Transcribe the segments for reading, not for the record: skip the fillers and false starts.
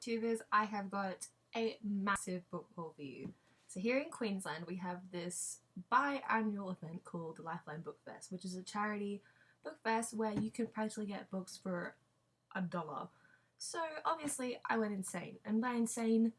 Booktubers, I have got a massive book haul for you. So here in Queensland we have this biannual event called the Lifeline Bookfest, which is a charity book fest where you can practically get books for $1. So obviously I went insane, and by insane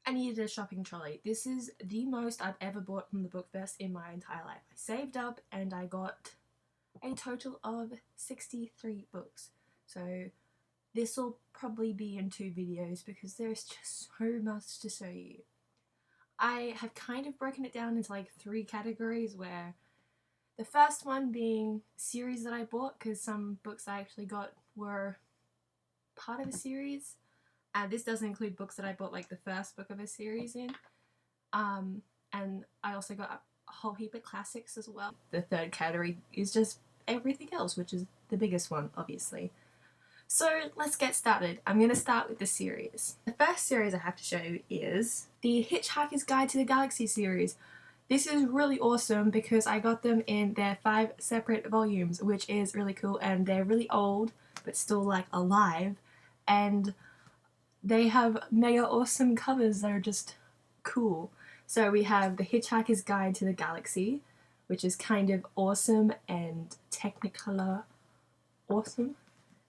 I needed a shopping trolley. This is the most I've ever bought from the book fest in my entire life. I saved up and I got a total of 63 books. So this will probably be in 2 videos because there's just so much to show you. I have kind of broken it down into like 3 categories, where the first one being series that I bought, because some books I actually got were part of a series. And this doesn't include books that I bought like the first book of a series in. And I also got a whole heap of classics as well. The third category is just everything else, which is the biggest one, obviously. So let's get started. I'm going to start with the series. The first series I have to show you is the Hitchhiker's Guide to the Galaxy series. This is really awesome because I got them in their 5 separate volumes, which is really cool, and they're really old but still like alive, and they have mega awesome covers that are just cool. So we have the Hitchhiker's Guide to the Galaxy, which is kind of awesome and Technicolor awesome.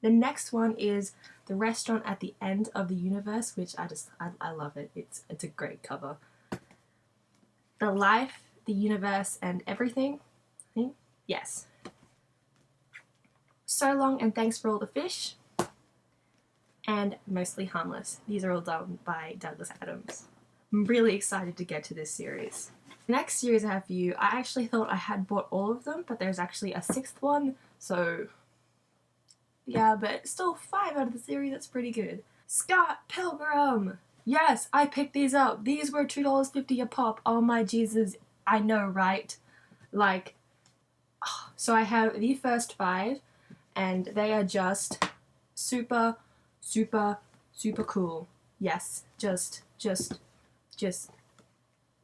The next one is The Restaurant at the End of the Universe, which I love it. It's a great cover. The Life, the Universe, and Everything. I think? Yes. So Long and Thanks for All the Fish. And Mostly Harmless. These are all done by Douglas Adams. I'm really excited to get to this series. The next series I have for you, I actually thought I had bought all of them, but there's actually a 6th one, so yeah, but still 5 out of the series, that's pretty good. Scott Pilgrim! Yes, I picked these up. These were $2.50 a pop. Oh my Jesus, I know, right? Like, so I have the first 5, and they are just super cool. Yes, just,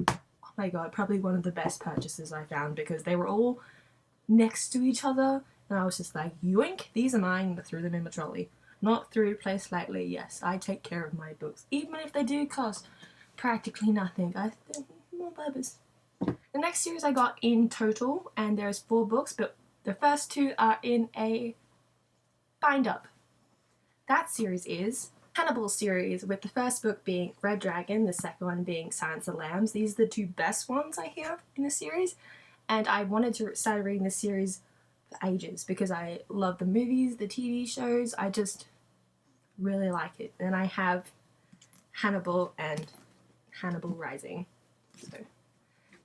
oh my god, probably one of the best purchases I found, because they were all next to each other, and I was just like, yoink, these are mine, and I threw them in my trolley. Not threw place lightly. Yes, I take care of my books, even if they do cost practically nothing. I think more purpose. The next series I got in total, and there's 4 books, but the first 2 are in a bind-up. That series is Hannibal series, with the first book being Red Dragon, the second one being Silence of the Lambs. These are the 2 best ones I hear in the series, and I wanted to start reading this series for ages because I love the movies, the TV shows. I just really like it, and I have Hannibal and Hannibal Rising. So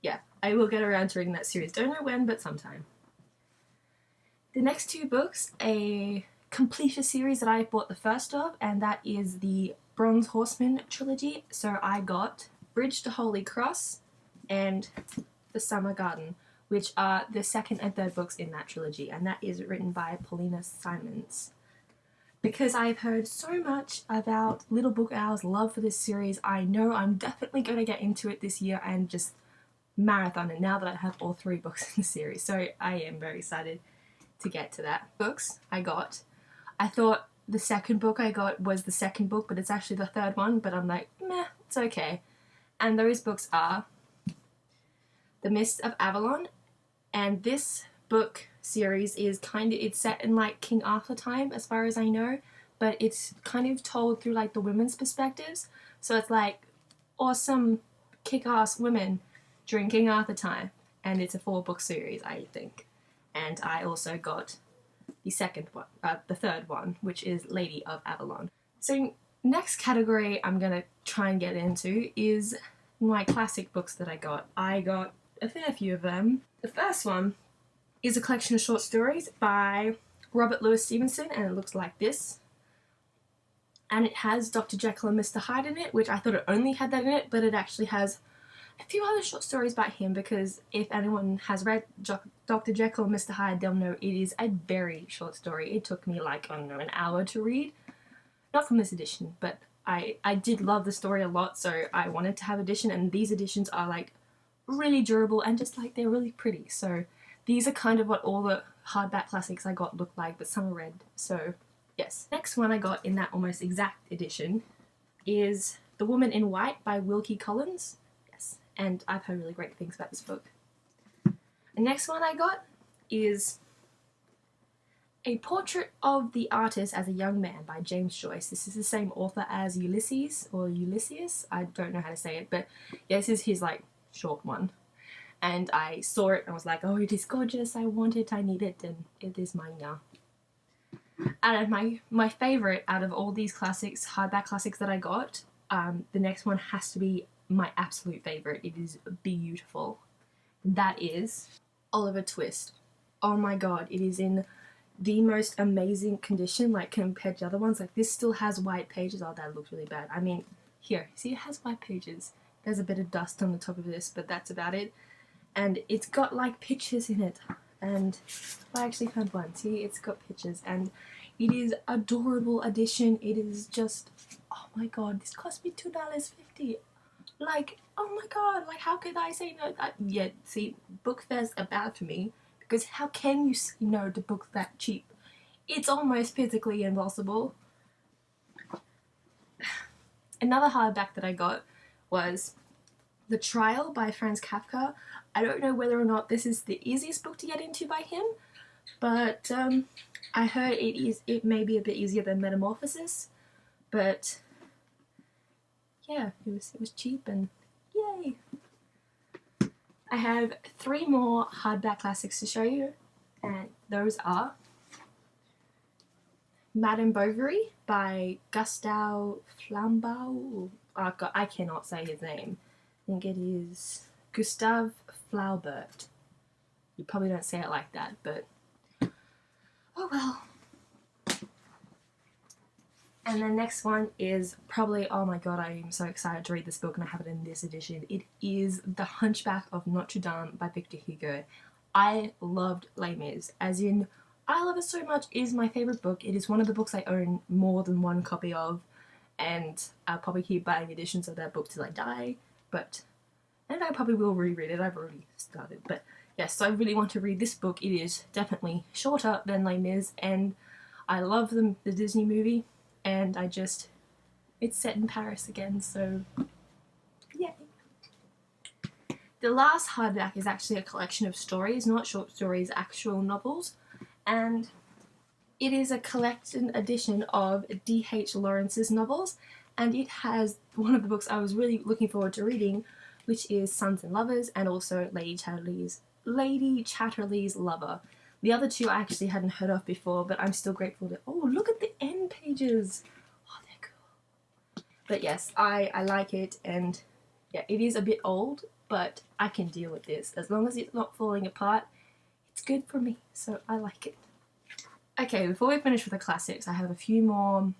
yeah, I will get around to reading that series. Don't know when, but sometime. The next 2 books, a complete a series that I bought the first of, and that is the Bronze Horseman trilogy. So I got Bridge to Holy Cross and The Summer Garden, which are the 2nd and 3rd books in that trilogy, and that is written by Paulina Simons. Because I've heard so much about Little Book Owl's love for this series, I know I'm definitely going to get into it this year and just marathon it now that I have all 3 books in the series. So I am very excited to get to that. Books I got. I thought the 2nd book I got was the 2nd book, but it's actually the 3rd one, but I'm like, meh, it's okay. And those books are The Mist of Avalon, and this book series is it's set in like King Arthur time, as far as I know, but it's kind of told through like the women's perspectives. So it's like awesome kick-ass women during King Arthur time, and it's a 4-book series, I think. And I also got the 3rd one, which is Lady of Avalon. So next category I'm gonna try and get into is my classic books that I got. I got a fair few of them. The first one is a collection of short stories by Robert Louis Stevenson, and it looks like this. And it has Dr. Jekyll and Mr. Hyde in it, which I thought it only had that in it, but it actually has a few other short stories by him, because if anyone has read Dr. Jekyll and Mr. Hyde, they'll know it is a very short story. It took me like, I don't know, an hour to read. Not from this edition, but I did love the story a lot, so I wanted to have edition, and these editions are like really durable and just like they're really pretty. So these are kind of what all the hardback classics I got look like, but some are red, so yes. Next one I got in that almost exact edition is The Woman in White by Wilkie Collins. Yes, and I've heard really great things about this book. The next one I got is A Portrait of the Artist as a Young Man by James Joyce. This is the same author as Ulysses, or Ulysses, I don't know how to say it, but yeah, this is his like short one. And I saw it and I was like, oh, it is gorgeous, I want it, I need it, and it is mine now. And my favourite out of all these classics, hardback classics that I got, the next one has to be my absolute favourite. It is beautiful. That is Oliver Twist. Oh my god, it is in the most amazing condition, like compared to other ones. Like this still has white pages. Oh, that looks really bad. I mean, here, see, it has white pages. There's a bit of dust on the top of this, but that's about it. And it's got like pictures in it. And I actually found one. See, it's got pictures, and it is adorable edition. It is just, oh my god, this cost me $2.50. Like, oh my god, like how could I say no? Yeah, see, book fairs are bad for me, because how can you say no to books that cheap? It's almost physically impossible. Another hardback that I got was The Trial by Franz Kafka. I don't know whether or not this is the easiest book to get into by him, but I heard it may be a bit easier than Metamorphosis, but yeah, it was cheap and yay. I have 3 more hardback classics to show you, and those are Madame Bovary by Gustave Flambeau. Oh god, I cannot say his name. I think it is Gustave Flaubert. You probably don't say it like that, but oh well. And the next one is probably, oh my god, I am so excited to read this book, and I have it in this edition. It is The Hunchback of Notre Dame by Victor Hugo. I loved Les Mis, as in, I love it so much. It is my favourite book. It is one of the books I own more than one copy of, and I'll probably keep buying editions of that book till I die, and I probably will reread it. I've already started, but yes, so I really want to read this book. It is definitely shorter than Les Mis, and I love the Disney movie. And it's set in Paris again, so yay. The last hardback is actually a collection of stories, not short stories, actual novels, and it is a collected edition of D.H. Lawrence's novels, and it has one of the books I was really looking forward to reading, which is Sons and Lovers, and also Lady Chatterley's Lover. The other two I actually hadn't heard of before, but I'm still grateful to... Oh, look at the end pages! Oh, they're cool. But yes, I like it, and yeah, it is a bit old, but I can deal with this. As long as it's not falling apart, it's good for me, so I like it. Okay, before we finish with the classics, I have a few more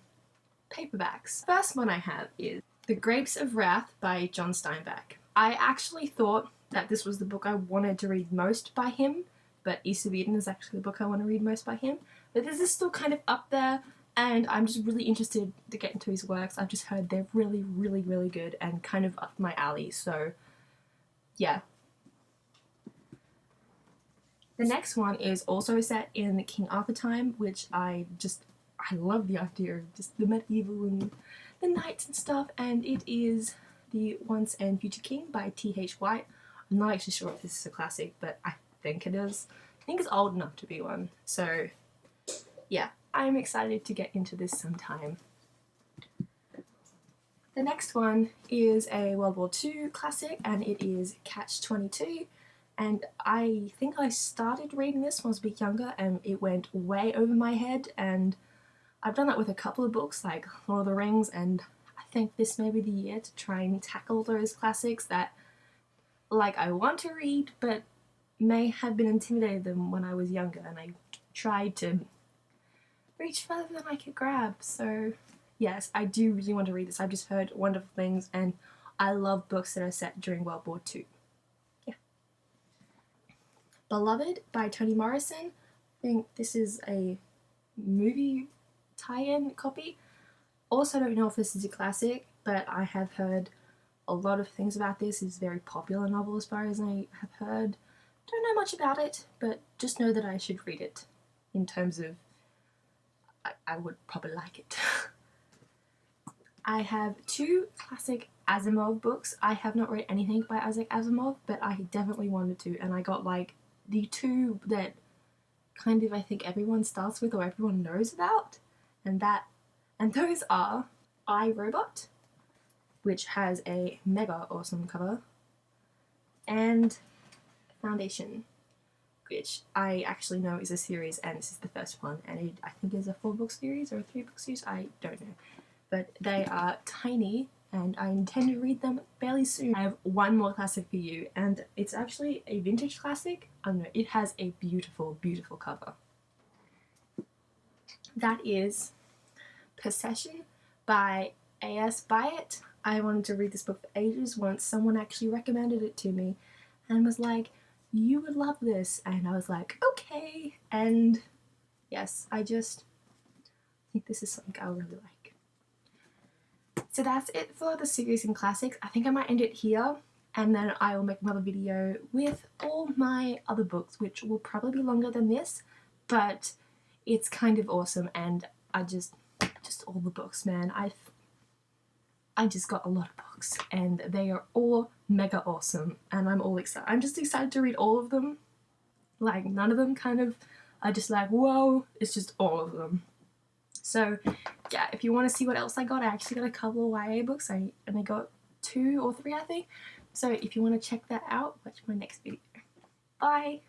paperbacks. The first one I have is The Grapes of Wrath by John Steinbeck. I actually thought that this was the book I wanted to read most by him, but East of Eden is actually the book I want to read most by him. But this is still kind of up there, and I'm just really interested to get into his works. I've just heard they're really, really, really good and kind of up my alley, so yeah. The next one is also set in King Arthur time, which I love the idea of just the medieval and the knights and stuff, and it is The Once and Future King by T.H. White. I'm not actually sure if this is a classic, but I think it is. I think it's old enough to be one, so yeah, I'm excited to get into this sometime. The next one is a World War II classic, and it is Catch-22, and I think I started reading this when I was a bit younger and it went way over my head, and I've done that with a couple of books like Lord of the Rings, and I think this may be the year to try and tackle those classics that like I want to read but may have been intimidated them when I was younger, and I tried to reach further than I could grab. So yes, I do really want to read this. I've just heard wonderful things, and I love books that are set during World War II. Yeah. Beloved by Toni Morrison. I think this is a movie tie-in copy. Also don't know if this is a classic, but I have heard a lot of things about this. It's a very popular novel as far as I have heard. Don't know much about it, but just know that I should read it in terms of I would probably like it. I have 2 classic Asimov books. I have not read anything by Isaac Asimov, but I definitely wanted to, and I got like the 2 that kind of I think everyone starts with or everyone knows about, and those are I, Robot, which has a mega awesome cover, and Foundation, which I actually know is a series, and this is the first one, and it I think is a 4-book series or a 3-book series, I don't know. But they are tiny, and I intend to read them fairly soon. I have one more classic for you, and it's actually a vintage classic. I don't know, it has a beautiful, beautiful cover. That is Possession by A.S. Byatt. I wanted to read this book for ages. Once someone actually recommended it to me and was like, you would love this, and I was like, okay. And yes, I just think this is something I'll really like. So that's it for the series in classics. I think I might end it here, and then I will make another video with all my other books, which will probably be longer than this, but it's kind of awesome, and I just all the books, man. I just got a lot of books, and they are all mega awesome, and I'm all excited. I'm just excited to read all of them. Like, none of them kind of are just like, whoa, it's just all of them. So yeah, if you want to see what else I got, I actually got a couple of YA books, and I got 2 or 3, I think. So if you want to check that out, watch my next video. Bye!